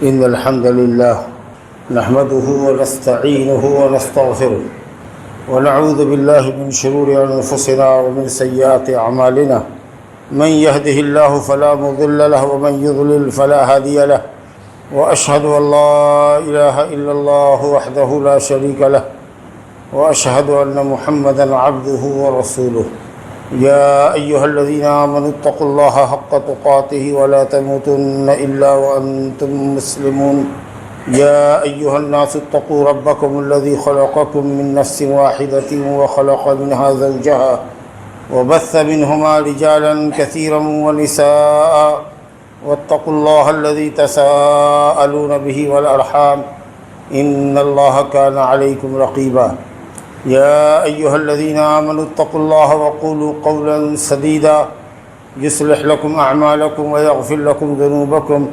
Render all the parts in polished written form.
إن الحمد لله نحمده ونستعينه ونستغفره ونعوذ بالله من شرور أنفسنا ومن سيئات أعمالنا. من يهده الله فلا مضل له ومن يضلل فلا هادي له، وأشهد أن لا إله إلا الله وحده لا شريك له، وأشهد أن محمدًا عبده ورسوله. يا أيها الذين آمنوا اتقوا الله حق تقاته ولا تموتن إلا وأنتم مسلمون. يا أيها الناس اتقوا ربكم الذي خلقكم من نفس واحدة وخلق منها زوجها وبث منهما رجالا كثيرا ونساء، واتقوا الله الذي تساءلون به والأرحام إن الله كان عليكم رقيبا. يا أيها الذين آمنوا اتقوا الله وقولوا قولا سديدا يصلح لكم أعمالكم ويغفر لكم ذنوبكم،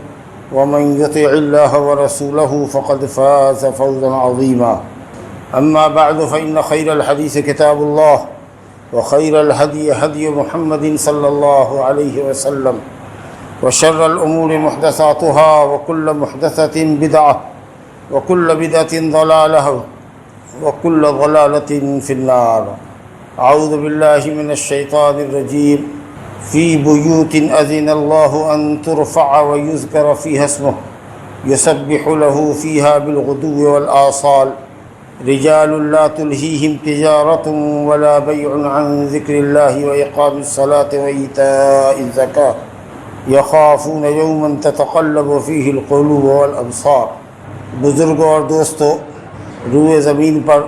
ومن يطع الله ورسوله فقد فاز فوزا عظيما. أما بعد فإن خير الحديث كتاب الله، وخير الهدي هدي محمد صلى الله عليه وسلم، وشر الأمور محدثاتها وكل محدثة بدعة وكل بدعة ضلالة وكل ضلالة في النار. أعوذ بالله من الشيطان الرجيم. في بيوت أذن الله أن ترفع ويذكر فيها اسمه يسبح له فيها بالغدو والآصال رجال لا تلهيهم تجارة ولا بيع عن ذكر الله وإقام الصلاة وإيتاء الزكاة يخافون يوما تتقلب فيه القلوب والأبصار. بزرگوں اور دوستو، روئے زمین پر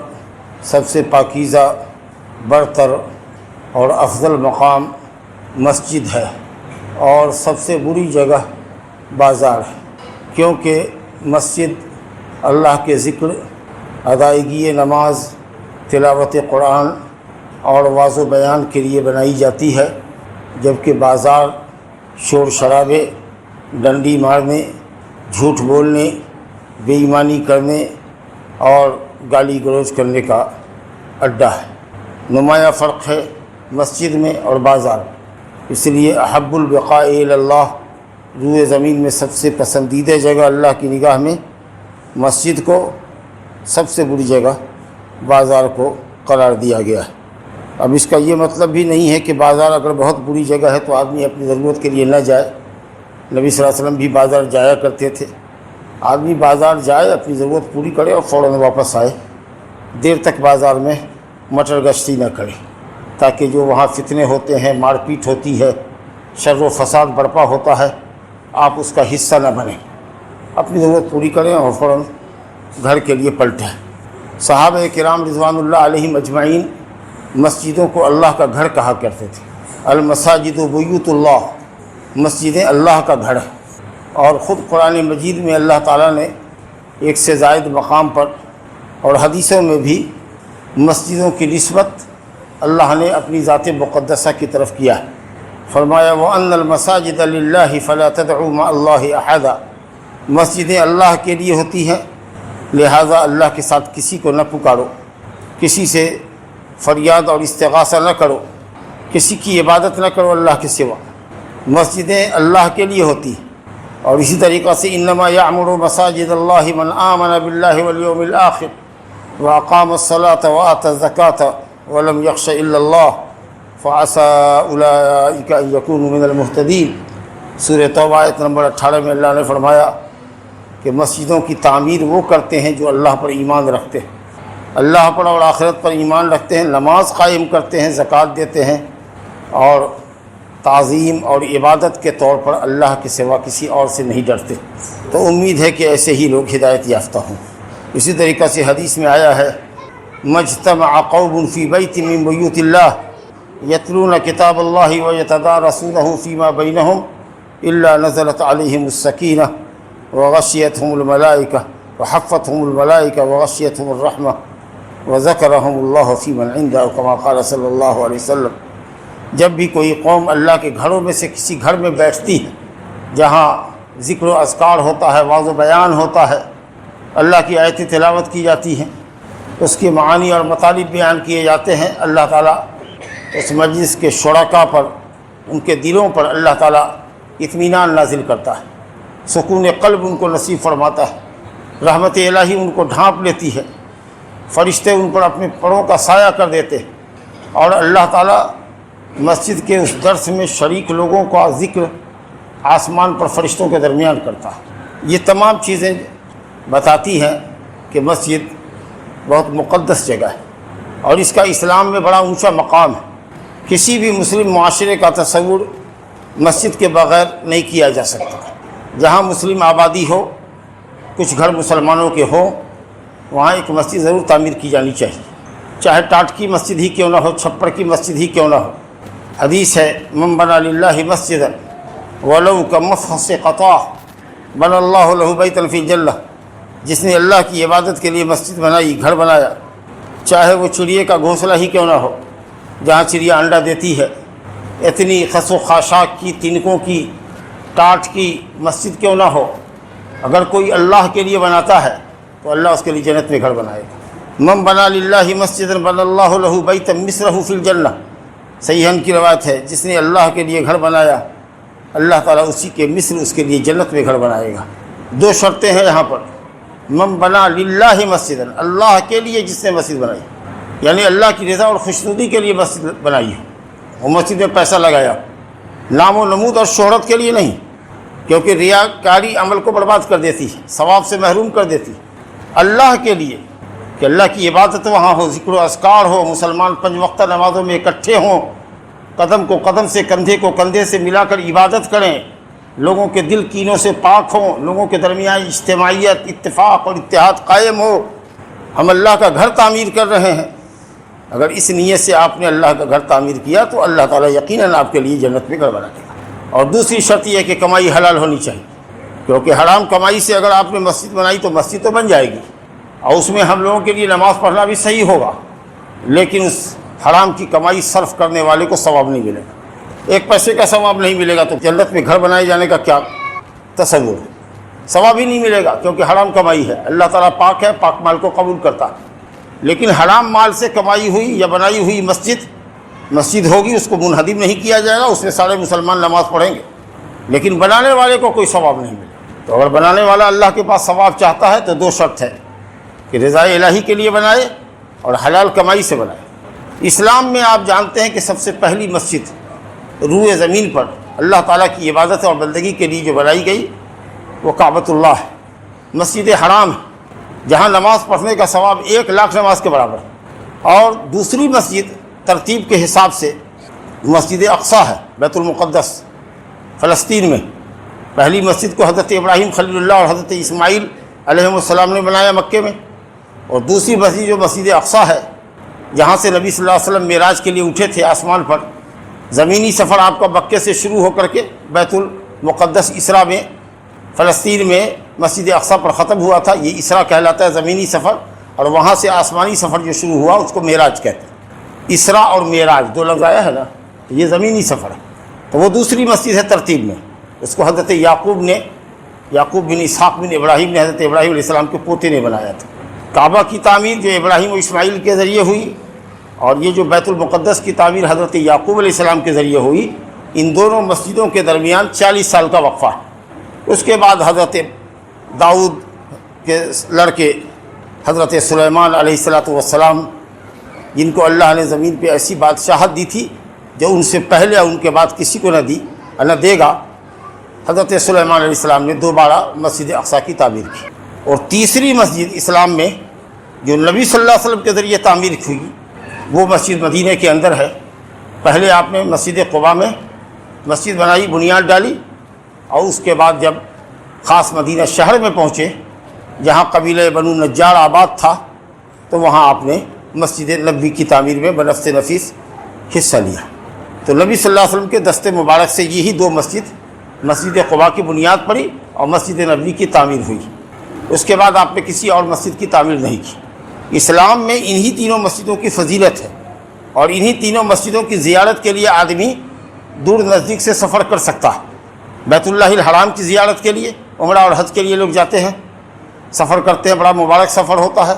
سب سے پاکیزہ، برتر اور افضل مقام مسجد ہے، اور سب سے بری جگہ بازار ہے، کیونکہ مسجد اللہ کے ذکر، ادائیگی نماز، تلاوت قرآن اور واعظ و بیان کے لیے بنائی جاتی ہے، جبکہ بازار شور شرابے، ڈنڈی مارنے، جھوٹ بولنے، بے ایمانی کرنے اور گالی گلوچ کرنے کا اڈہ ہے۔ نمایاں فرق ہے مسجد میں اور بازار میں، اس لیے احب البقاء الی اللہ، روئے زمین میں سب سے پسندیدہ جگہ اللہ کی نگاہ میں مسجد کو، سب سے بری جگہ بازار کو قرار دیا گیا ہے۔ اب اس کا یہ مطلب بھی نہیں ہے کہ بازار اگر بہت بری جگہ ہے تو آدمی اپنی ضرورت کے لیے نہ جائے۔ نبی صلی اللہ علیہ وسلم بھی بازار جایا کرتے تھے۔ آدمی بازار جائے، اپنی ضرورت پوری کرے اور فوراً واپس آئے، دیر تک بازار میں مٹر گشتی نہ کرے، تاکہ جو وہاں فتنے ہوتے ہیں، مار پیٹ ہوتی ہے، شر و فساد برپا ہوتا ہے، آپ اس کا حصہ نہ بنیں، اپنی ضرورت پوری کریں اور فوراً گھر کے لیے پلٹیں۔ صحابہ کرام رضوان اللہ علیہم اجمعین مسجدوں کو اللہ کا گھر کہا کرتے تھے۔ المساجد بیوت اللہ، مسجدیں اللہ کا گھر ہے، اور خود قرآن مجید میں اللہ تعالیٰ نے ایک سے زائد مقام پر اور حدیثوں میں بھی مسجدوں کی نسبت اللہ نے اپنی ذات مقدسہ کی طرف کیا ہے۔ فرمایا وَأَنَّ الْمَسَاجِدَ لِلَّهِ فَلَا تَدْعُوا مَعَ اللَّهِ أَحَدًا، مسجدیں اللہ کے لیے ہوتی ہیں، لہذا اللہ کے ساتھ کسی کو نہ پکارو، کسی سے فریاد اور استغاثہ نہ کرو، کسی کی عبادت نہ کرو اللہ کے سوا۔ مسجدیں اللہ کے لیے ہوتی ہیں، اور اسی طریقہ سے انما یعمر مساجد اللہ من آمن باللہ والیوم الآخر واقام الصلاۃ وآتى الزکاۃ ولم یخش الا اللہ فعسى اولئک ان یکونوا من المہتدین۔ سورہ توبہ آیت نمبر 18 میں اللہ نے فرمایا کہ مسجدوں کی تعمیر وہ کرتے ہیں جو اللہ پر ایمان رکھتے ہیں، اللہ پر اور آخرت پر ایمان رکھتے ہیں، نماز قائم کرتے ہیں، زکوٰۃ دیتے ہیں، اور تعظیم اور عبادت کے طور پر اللہ کے سوا کسی اور سے نہیں ڈرتے۔ تو امید ہے کہ ایسے ہی لوگ ہدایت یافتہ ہوں۔ اسی طریقہ سے حدیث میں آیا ہے مجتمع قوم فی بیت من بیوت اللہ یتلون کتاب اللہ ویتدارسونہ فیما بینہم الا نزلت علیہم السکینہ وغشیتہم الملائکہ وحفتہم الملائکہ وغشیتہم الرحمہ وذکرہم اللہ فی من عنده کما قال صلی اللہ علیہ وسلم۔ جب بھی کوئی قوم اللہ کے گھروں میں سے کسی گھر میں بیٹھتی ہے جہاں ذکر و اذکار ہوتا ہے، واعظ و بیان ہوتا ہے، اللہ کی آیتیں تلاوت کی جاتی ہیں، اس کے معانی اور مطالب بیان کیے جاتے ہیں، اللہ تعالیٰ اس مجلس کے شرکاء پر، ان کے دلوں پر اللہ تعالیٰ اطمینان نازل کرتا ہے، سکون قلب ان کو نصیب فرماتا ہے، رحمت الہی ان کو ڈھانپ لیتی ہے، فرشتے ان پر اپنے پروں کا سایہ کر دیتے ہیں، اور اللہ تعالیٰ مسجد کے اس درس میں شریک لوگوں کا ذکر آسمان پر فرشتوں کے درمیان کرتا ہے۔ یہ تمام چیزیں بتاتی ہیں کہ مسجد بہت مقدس جگہ ہے، اور اس کا اسلام میں بڑا اونچا مقام ہے۔ کسی بھی مسلم معاشرے کا تصور مسجد کے بغیر نہیں کیا جا سکتا۔ جہاں مسلم آبادی ہو، کچھ گھر مسلمانوں کے ہوں، وہاں ایک مسجد ضرور تعمیر کی جانی چاہیے، چاہے ٹاٹ کی مسجد ہی کیوں نہ ہو، چھپر کی مسجد ہی کیوں نہ ہو۔ حدیث ہے، من بنا للہ مسجدا ولو کمفحص قطع بنى اللہ لہ بیتا فی الجنہ، جس نے اللہ کی عبادت کے لیے مسجد بنائی، گھر بنایا، چاہے وہ چڑیے کا گھونسلہ ہی کیوں نہ ہو جہاں چڑیا انڈا دیتی ہے، اتنی خس و خاشاک کی، تنکوں کی، ٹاٹ کی مسجد کیوں نہ ہو، اگر کوئی اللہ کے لیے بناتا ہے تو اللہ اس کے لیے جنت میں گھر بنائے گا۔ من بنا للہ مسجدا بنى اللہ لہ بیتا مثلہ فی الجنہ، صحیحاً کی روایت ہے، جس نے اللہ کے لیے گھر بنایا اللہ تعالیٰ اسی کے مثل اس کے لیے جنت میں گھر بنائے گا۔ دو شرطیں ہیں یہاں پر، من بنا للہ مسجدا، اللہ کے لیے جس نے مسجد بنائی، یعنی اللہ کی رضا اور خوشنودی کے لیے مسجد بنائی ہے، وہ مسجد میں پیسہ لگایا، نام و نمود اور شہرت کے لیے نہیں، کیونکہ ریاکاری عمل کو برباد کر دیتی ہے، ثواب سے محروم کر دیتی ہے۔ اللہ کے لیے کہ اللہ کی عبادت وہاں ہو، ذکر و اذکار ہو، مسلمان 5 وقتہ نمازوں میں اکٹھے ہوں، قدم کو قدم سے، کندھے کو کندھے سے ملا کر عبادت کریں، لوگوں کے دل کینوں سے پاک ہوں، لوگوں کے درمیان اجتماعیت، اتفاق اور اتحاد قائم ہو۔ ہم اللہ کا گھر تعمیر کر رہے ہیں، اگر اس نیت سے آپ نے اللہ کا گھر تعمیر کیا تو اللہ تعالیٰ یقیناً آپ کے لیے جنت میں گھر بنا دے گا۔ اور دوسری شرط یہ ہے کہ کمائی حلال ہونی چاہیے، کیونکہ حرام کمائی سے اگر آپ نے مسجد بنائی تو مسجد تو بن جائے گی، اور اس میں ہم لوگوں کے لیے نماز پڑھنا بھی صحیح ہوگا، لیکن اس حرام کی کمائی صرف کرنے والے کو ثواب نہیں ملے گا، 1 پیسے کا ثواب نہیں ملے گا، تو جنت میں گھر بنائے جانے کا کیا تصور ہے؟ ثواب ہی نہیں ملے گا، کیونکہ حرام کمائی ہے۔ اللہ تعالیٰ پاک ہے، پاک مال کو قبول کرتا ہے، لیکن حرام مال سے کمائی ہوئی یا بنائی ہوئی مسجد ہوگی، اس کو منہدم نہیں کیا جائے گا، اس میں سارے مسلمان نماز پڑھیں گے، لیکن بنانے والے کو کوئی ثواب نہیں ملے گا۔ تو اگر بنانے والا اللہ کے پاس ثواب چاہتا ہے تو 2 شرط ہے کہ رضا الہی کے لیے بنائے اور حلال کمائی سے بنائے۔ اسلام میں آپ جانتے ہیں کہ سب سے پہلی مسجد روئے زمین پر اللہ تعالیٰ کی عبادت اور بندگی کے لیے جو بنائی گئی وہ کعبۃ اللہ ہے، مسجد حرام ہے، جہاں نماز پڑھنے کا ثواب 1 لاکھ نماز کے برابر ہے۔ اور دوسری مسجد ترتیب کے حساب سے مسجد اقصیٰ ہے، بیت المقدس فلسطین میں۔ پہلی مسجد کو حضرت ابراہیم خلیل اللہ اور حضرت اسماعیل علیہ السلام نے بنایا مکے میں، اور دوسری مسجد جو مسجد اقصیٰ ہے، جہاں سے نبی صلی اللہ علیہ وسلم معراج کے لیے اٹھے تھے آسمان پر، زمینی سفر آپ کا مکے سے شروع ہو کر کے بیت المقدس اسرا میں فلسطین میں مسجد اقصیٰ پر ختم ہوا تھا۔ یہ اسرا کہلاتا ہے، زمینی سفر، اور وہاں سے آسمانی سفر جو شروع ہوا اس کو معراج کہتے ہیں۔ اسرا اور معراج 2 لفظ آیا ہے نا، یہ زمینی سفر ہے، تو وہ دوسری مسجد ہے ترتیب میں، اس کو حضرت یعقوب بن اسحاق بن ابراہیم نے، حضرت ابراہیم علیہ السلام کے پوتے نے بنایا تھا۔ کعبہ کی تعمیر جو ابراہیم و اسماعیل کے ذریعے ہوئی، اور یہ جو بیت المقدس کی تعمیر حضرت یعقوب علیہ السلام کے ذریعے ہوئی، ان دونوں مسجدوں کے درمیان 40 سال کا وقفہ ہے۔ اس کے بعد حضرت داؤد کے لڑکے حضرت سلیمان علیہ السلام، جن کو اللہ نے زمین پہ ایسی بادشاہت دی تھی جو ان سے پہلے اور ان کے بعد کسی کو نہ دی اور نہ دے گا، حضرت سلیمان علیہ السلام نے دوبارہ مسجد اقصیٰ کی تعمیر کی۔ اور تیسری مسجد اسلام میں جو نبی صلی اللہ علیہ وسلم کے ذریعے تعمیر ہوئی وہ مسجد مدینہ کے اندر ہے۔ پہلے آپ نے مسجد قباء میں مسجد بنائی، بنیاد ڈالی، اور اس کے بعد جب خاص مدینہ شہر میں پہنچے جہاں قبیلہ بنو نجار آباد تھا، تو وہاں آپ نے مسجد نبوی کی تعمیر میں بنفس نفیس حصہ لیا۔ تو نبی صلی اللہ علیہ وسلم کے دست مبارک سے یہی 2 مسجد قباء کی بنیاد پڑی اور مسجد نبوی کی تعمیر ہوئی۔ اس کے بعد آپ نے کسی اور مسجد کی تعمیر نہیں کی۔ اسلام میں انہی تینوں مسجدوں کی فضیلت ہے، اور انہی تینوں مسجدوں کی زیارت کے لیے آدمی دور نزدیک سے سفر کر سکتا ہے۔ بیت اللہ الحرام کی زیارت کے لیے، عمرہ اور حج کے لیے لوگ جاتے ہیں، سفر کرتے ہیں، بڑا مبارک سفر ہوتا ہے۔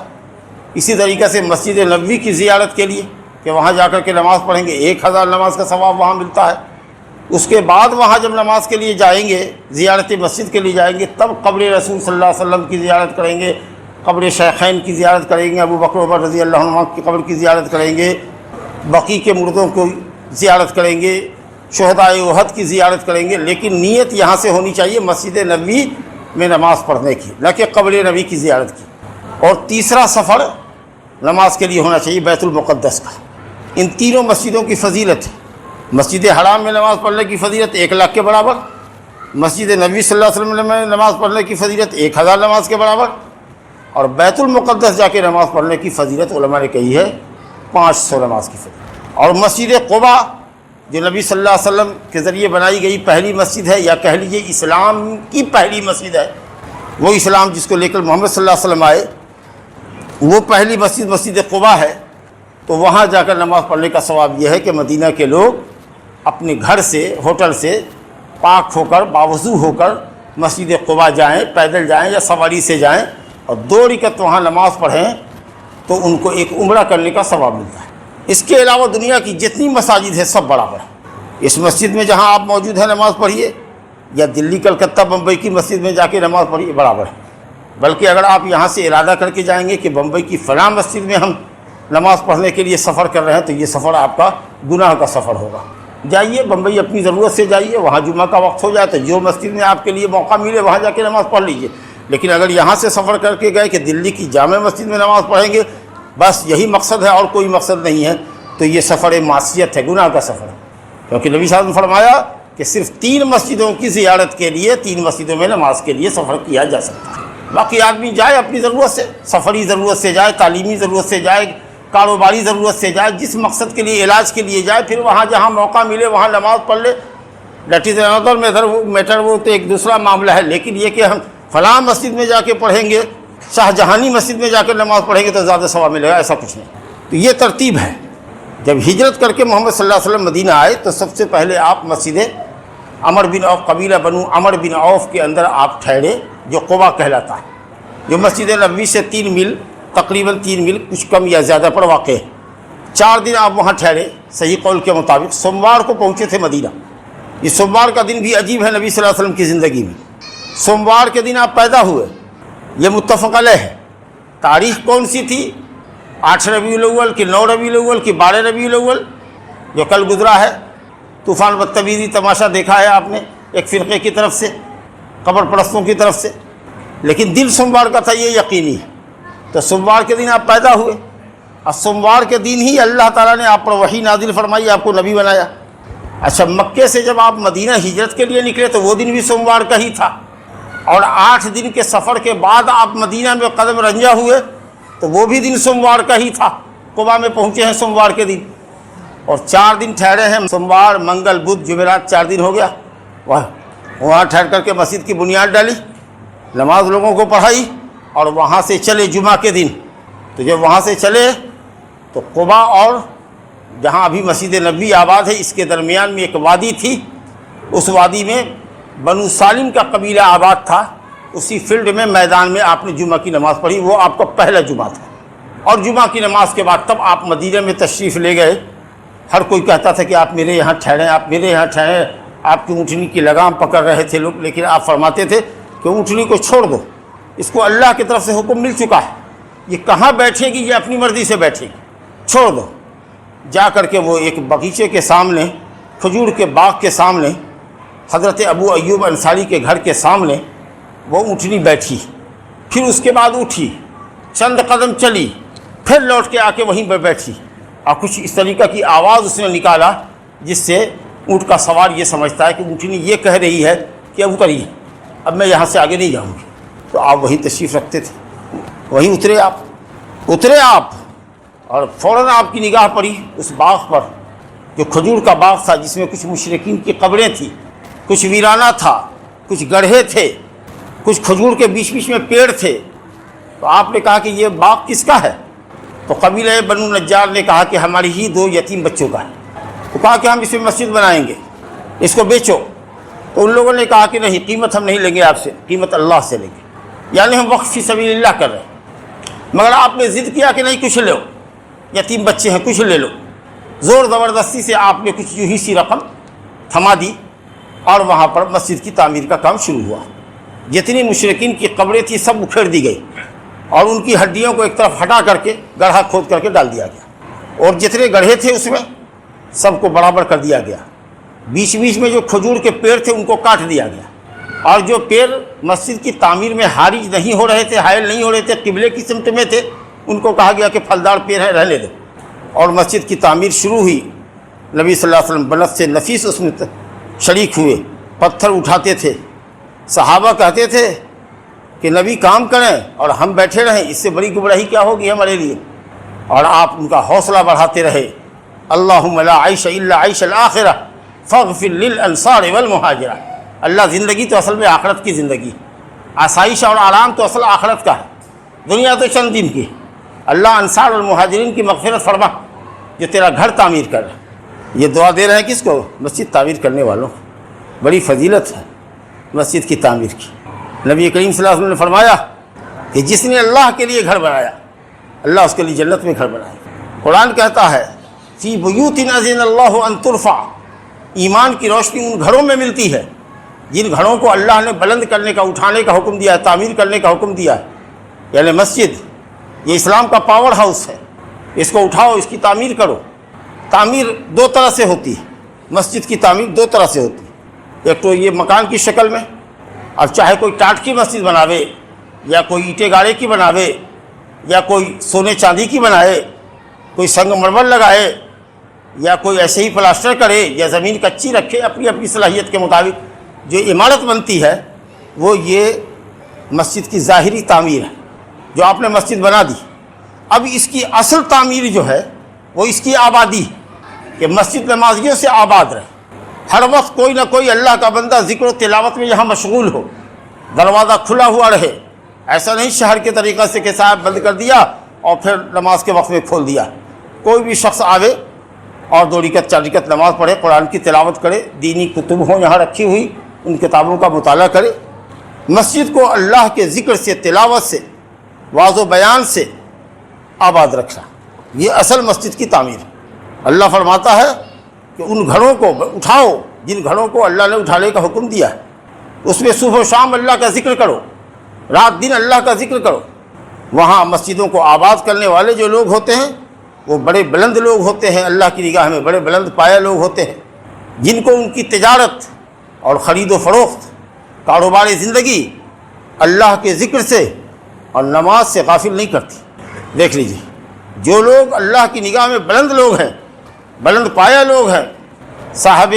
اسی طریقے سے مسجد نبوی کی زیارت کے لیے کہ وہاں جا کر کے نماز پڑھیں گے، 1000 نماز کا ثواب وہاں ملتا ہے۔ اس کے بعد وہاں جب نماز کے لیے جائیں گے، زیارت مسجد کے لیے جائیں گے، تب قبر رسول صلی اللہ علیہ وسلم کی زیارت کریں گے، قبر شیخین کی زیارت کریں گے، ابو بکر عمر رضی اللہ عنہ کی قبر کی زیارت کریں گے، بقیع کے مردوں کو زیارت کریں گے، شہدائے احد کی زیارت کریں گے، لیکن نیت یہاں سے ہونی چاہیے مسجد نبوی میں نماز پڑھنے کی، نہ کہ قبر نبی کی زیارت کی۔ اور تیسرا سفر نماز کے لیے ہونا چاہیے بیت المقدس کا۔ ان تینوں مسجدوں کی فضیلت ہے۔ مسجد حرام میں نماز پڑھنے کی فضیلت 1,00,000 کے برابر، مسجد نبوی صلی اللہ علیہ وسلم میں نماز پڑھنے کی فضیلت 1,000 نماز کے برابر، اور بیت المقدس جا کے نماز پڑھنے کی فضیلت علماء نے کہی ہے 500 نماز کی فضیلت۔ اور مسجد قباء جو نبی صلی اللہ علیہ وسلم کے ذریعے بنائی گئی پہلی مسجد ہے، یا کہہ لیجیے اسلام کی پہلی مسجد ہے، وہ اسلام جس کو لے کر محمد صلی اللہ علیہ وسلم آئے، وہ پہلی مسجد مسجد قباء ہے۔ تو وہاں جا کر نماز پڑھنے کا ثواب یہ ہے کہ مدینہ کے لوگ اپنے گھر سے، ہوٹل سے پاک ہو کر، باوضو ہو کر مسجد قباء جائیں، پیدل جائیں یا سواری سے جائیں، اور 2 رکعت وہاں نماز پڑھیں تو ان کو ایک عمرہ کرنے کا ثواب ملتا ہے۔ اس کے علاوہ دنیا کی جتنی مساجد ہے سب برابر ہے۔ اس مسجد میں جہاں آپ موجود ہیں نماز پڑھیے، یا دلی، کلکتہ، بمبئی کی مسجد میں جا کے نماز پڑھیے، برابر ہے۔ بلکہ اگر آپ یہاں سے ارادہ کر کے جائیں گے کہ بمبئی کی فلاں مسجد میں ہم نماز پڑھنے کے لیے سفر کر رہے ہیں، تو یہ سفر آپ کا گناہ کا سفر ہوگا۔ جائیے بمبئی اپنی ضرورت سے جائیے، وہاں جمعہ کا وقت ہو جائے تو جو مسجد میں آپ کے لیے موقع ملے وہاں جا کے نماز پڑھ لیجیے۔ لیکن اگر یہاں سے سفر کر کے گئے کہ دلی کی جامع مسجد میں نماز پڑھیں گے، بس یہی مقصد ہے اور کوئی مقصد نہیں ہے، تو یہ سفر معصیت ہے، گناہ کا سفر ہے۔ کیونکہ نبی صاحب نے فرمایا کہ صرف 3 مسجدوں کی زیارت کے لیے، 3 مسجدوں میں نماز کے لیے سفر کیا جا سکتا ہے۔ باقی آدمی جائے اپنی ضرورت سے، سفری ضرورت سے جائے، تعلیمی ضرورت سے جائے، کاروباری ضرورت سے جائے، جس مقصد کے لیے، علاج کے لیے جائے، پھر وہاں جہاں موقع ملے وہاں نماز پڑھ لے۔ دیٹ از انادر میٹر، وہ تو ایک دوسرا معاملہ ہے۔ لیکن یہ کہ ہم فلاں مسجد میں جا کے پڑھیں گے، شاہ جہانی مسجد میں جا کر نماز پڑھیں گے تو زیادہ ثواب ملے گا، ایسا کچھ نہیں۔ تو یہ ترتیب ہے۔ جب ہجرت کر کے محمد صلی اللہ علیہ وسلم مدینہ آئے تو سب سے پہلے آپ مسجد عمر بن عوف، قبیلہ بنو عمر بن عوف کے اندر آپ ٹھہرے، جو قباء کہلاتا ہے، جو مسجد نبوی سے 3 میل، تقریباً 3 میل کچھ کم یا زیادہ پر واقع ہے۔ 4 دن آپ وہاں ٹھہرے، صحیح قول کے مطابق سوموار کو پہنچے تھے مدینہ۔ یہ سوموار کا دن بھی عجیب ہے نبی صلی اللہ علیہ وسلم کی زندگی میں۔ سوموار کے دن آپ پیدا ہوئے، یہ متفق علیہ ہے۔ تاریخ کون سی تھی؟ 8 ربیع الاول کی 9 ربیع الاول کی 12 ربیع الاول، جو کل گزرا ہے۔ طوفان بدتمیزی تماشا دیکھا ہے آپ نے، ایک فرقے کی طرف سے، قبر پرستوں کی طرف سے، لیکن دن سوموار کا تھا یہ یقینی ہے۔ تو سوموار کے دن آپ پیدا ہوئے، اور سوموار کے دن ہی اللہ تعالیٰ نے آپ پر وحی نازل فرمائی، آپ کو نبی بنایا۔ اچھا، مکے سے جب آپ مدینہ ہجرت کے لیے نکلے تو وہ دن بھی سوموار کا ہی تھا، اور 8 دن کے سفر کے بعد آپ مدینہ میں قدم رنجہ ہوئے تو وہ بھی دن سوموار کا ہی تھا۔ قباء میں پہنچے ہیں سوموار کے دن، اور 4 دن ٹھہرے ہیں، سوموار، منگل، بدھ، جمعرات، 4 دن ہو گیا۔ وہاں ٹھہر کر کے مسجد کی بنیاد ڈالی، نماز لوگوں کو پڑھائی، اور وہاں سے چلے جمعہ کے دن۔ تو جب وہاں سے چلے تو قباء اور جہاں ابھی مسجد نبوی آباد ہے، اس کے درمیان میں ایک وادی تھی، اس وادی میں بنو سالم کا قبیلہ آباد تھا۔ اسی فیلڈ میں، میدان میں آپ نے جمعہ کی نماز پڑھی، وہ آپ کا پہلا جمعہ تھا۔ اور جمعہ کی نماز کے بعد تب آپ مدینہ میں تشریف لے گئے۔ ہر کوئی کہتا تھا کہ آپ میرے یہاں ٹھہریں، آپ میرے یہاں ٹھہریں، آپ کی اونٹنی کی لگام پکڑ رہے تھے لوگ، لیکن آپ فرماتے تھے کہ اونٹنی کو چھوڑ دو، اس کو اللہ کی طرف سے حکم مل چکا ہے، یہ کہاں بیٹھے گی، یہ اپنی مرضی سے بیٹھے گی، چھوڑ دو۔ جا کر کے وہ ایک باغیچے کے سامنے، کھجور کے باغ کے سامنے، حضرت ابو ایوب انصاری کے گھر کے سامنے وہ اونٹنی بیٹھی، پھر اس کے بعد اٹھی، چند قدم چلی، پھر لوٹ کے آ کے وہیں پر بیٹھی، اور کچھ اس طریقہ کی آواز اس نے نکالا جس سے اونٹ کا سوار یہ سمجھتا ہے کہ اونٹنی یہ کہہ رہی ہے کہ اب اتریے، اب میں یہاں سے آگے نہیں جاؤں گی۔ تو آپ وہیں تشریف رکھتے تھے، وہیں اترے آپ، اور فوراً آپ کی نگاہ پڑی اس باغ پر، جو کھجور کا باغ تھا، جس میں کچھ مشرکین کی قبریں تھیں، کچھ ویرانہ تھا، کچھ گڑھے تھے، کچھ کھجور کے بیچ بیچ میں پیڑ تھے۔ تو آپ نے کہا کہ یہ باغ کس کا ہے؟ تو قبیلہ بنو نجار نے کہا کہ ہماری ہی 2 یتیم بچوں کا ہے۔ تو کہا کہ ہم اس میں مسجد بنائیں گے، اس کو بیچو۔ تو ان لوگوں نے کہا کہ نہیں، قیمت ہم نہیں لیں گے آپ سے، قیمت اللہ سے لیں گے، یعنی ہم وقف فی سبیل اللہ کر رہے ہیں۔ مگر آپ نے ضد کیا کہ نہیں، کچھ لو، یتیم بچے ہیں، کچھ لے لو۔ زور زبردستی سے آپ نے کچھ یوں ہی سی رقم تھما دی، اور وہاں پر مسجد کی تعمیر کا کام شروع ہوا۔ جتنی مشرکین کی قبریں تھیں سب اکھیڑ دی گئی اور ان کی ہڈیوں کو ایک طرف ہٹا کر کے گڑھا کھود کر کے ڈال دیا گیا، اور جتنے گڑھے تھے اس میں سب کو برابر کر دیا گیا۔ بیچ بیچ میں جو کھجور کے پیڑ تھے ان کو کاٹ دیا گیا، اور جو پیڑ مسجد کی تعمیر میں حارج نہیں ہو رہے تھے، حائل نہیں ہو رہے تھے، قبلے کی سمت میں تھے، ان کو کہا گیا کہ پھلدار پیڑ ہے، رہنے دو۔ اور مسجد کی تعمیر شروع ہوئی۔ نبی صلی اللہ علیہ وسلم بنت سے نفیس اس میں شریک ہوئے، پتھر اٹھاتے تھے۔ صحابہ کہتے تھے کہ نبی کام کریں اور ہم بیٹھے رہیں، اس سے بڑی گمراہی کیا ہوگی ہمارے لیے؟ اور آپ ان کا حوصلہ بڑھاتے رہے۔ اللہم لا عیش الا عیش الآخرہ فاغفر للانصار والمہاجرہ۔ اللہ زندگی تو اصل میں آخرت کی زندگی، آسائش اور آرام تو اصل آخرت کا ہے، دنیا تو چند دن کی۔ اللہ انصار اور مہاجرین کی مغفرت فرما جو تیرا گھر تعمیر کر رہے۔ یہ دعا دے رہے ہیں کس کو؟ مسجد تعمیر کرنے والوں کو۔ بڑی فضیلت ہے مسجد کی تعمیر کی۔ نبی کریم صلی اللہ علیہ وسلم نے فرمایا کہ جس نے اللہ کے لیے گھر بنایا اللہ اس کے لیے جنت میں گھر بنائے۔ قرآن کہتا ہے فی بیوت اذن اللہ ان ترفع، ایمان کی روشنی ان گھروں میں ملتی ہے جن گھروں کو اللہ نے بلند کرنے کا، اٹھانے کا حکم دیا ہے، تعمیر کرنے کا حکم دیا ہے۔ یعنی مسجد یہ اسلام کا پاور ہاؤس ہے، اس کو اٹھاؤ، اس کی تعمیر کرو۔ تعمیر دو طرح سے ہوتی ہے، مسجد کی تعمیر دو طرح سے ہوتی ہے۔ ایک تو یہ مکان کی شکل میں، اب چاہے کوئی ٹاٹ کی مسجد بناوے یا کوئی اینٹے گاڑے کی بناوے یا کوئی سونے چاندی کی بنائے، کوئی سنگ مرمر لگائے یا کوئی ایسے ہی پلاسٹر کرے یا زمین کچی رکھے، اپنی اپنی صلاحیت کے مطابق جو عمارت بنتی ہے وہ یہ مسجد کی ظاہری تعمیر ہے جو آپ نے مسجد بنا دی۔ اب اس کی اصل تعمیر جو ہے وہ اس کی آبادی ہے کہ مسجد نمازیوں سے آباد رہے، ہر وقت کوئی نہ کوئی اللہ کا بندہ ذکر و تلاوت میں یہاں مشغول ہو، دروازہ کھلا ہوا رہے۔ ایسا نہیں شہر کے طریقہ سے کہ صاحب بند کر دیا اور پھر نماز کے وقت میں کھول دیا۔ کوئی بھی شخص آوے اور 2 رکعت 4 رکعت نماز پڑھے، قرآن کی تلاوت کرے، دینی کتب ہوں یہاں رکھی ہوئی، ان کتابوں کا مطالعہ کرے۔ مسجد کو اللہ کے ذکر سے، تلاوت سے، واعظ و بیان سے آباد رکھنا، یہ اصل مسجد کی تعمیر ہے۔ اللہ فرماتا ہے کہ ان گھروں کو اٹھاؤ جن گھروں کو اللہ نے اٹھانے کا حکم دیا ہے، اس میں صبح و شام اللہ کا ذکر کرو، رات دن اللہ کا ذکر کرو۔ وہاں مسجدوں کو آباد کرنے والے جو لوگ ہوتے ہیں وہ بڑے بلند لوگ ہوتے ہیں، اللہ کی نگاہ میں بڑے بلند پایہ لوگ ہوتے ہیں، جن کو ان کی تجارت اور خرید و فروخت، کاروبار زندگی اللہ کے ذکر سے اور نماز سے غافل نہیں کرتی۔ دیکھ لیجیے، جو لوگ اللہ کی نگاہ میں بلند لوگ ہیں، بلند پایہ لوگ ہیں، صاحب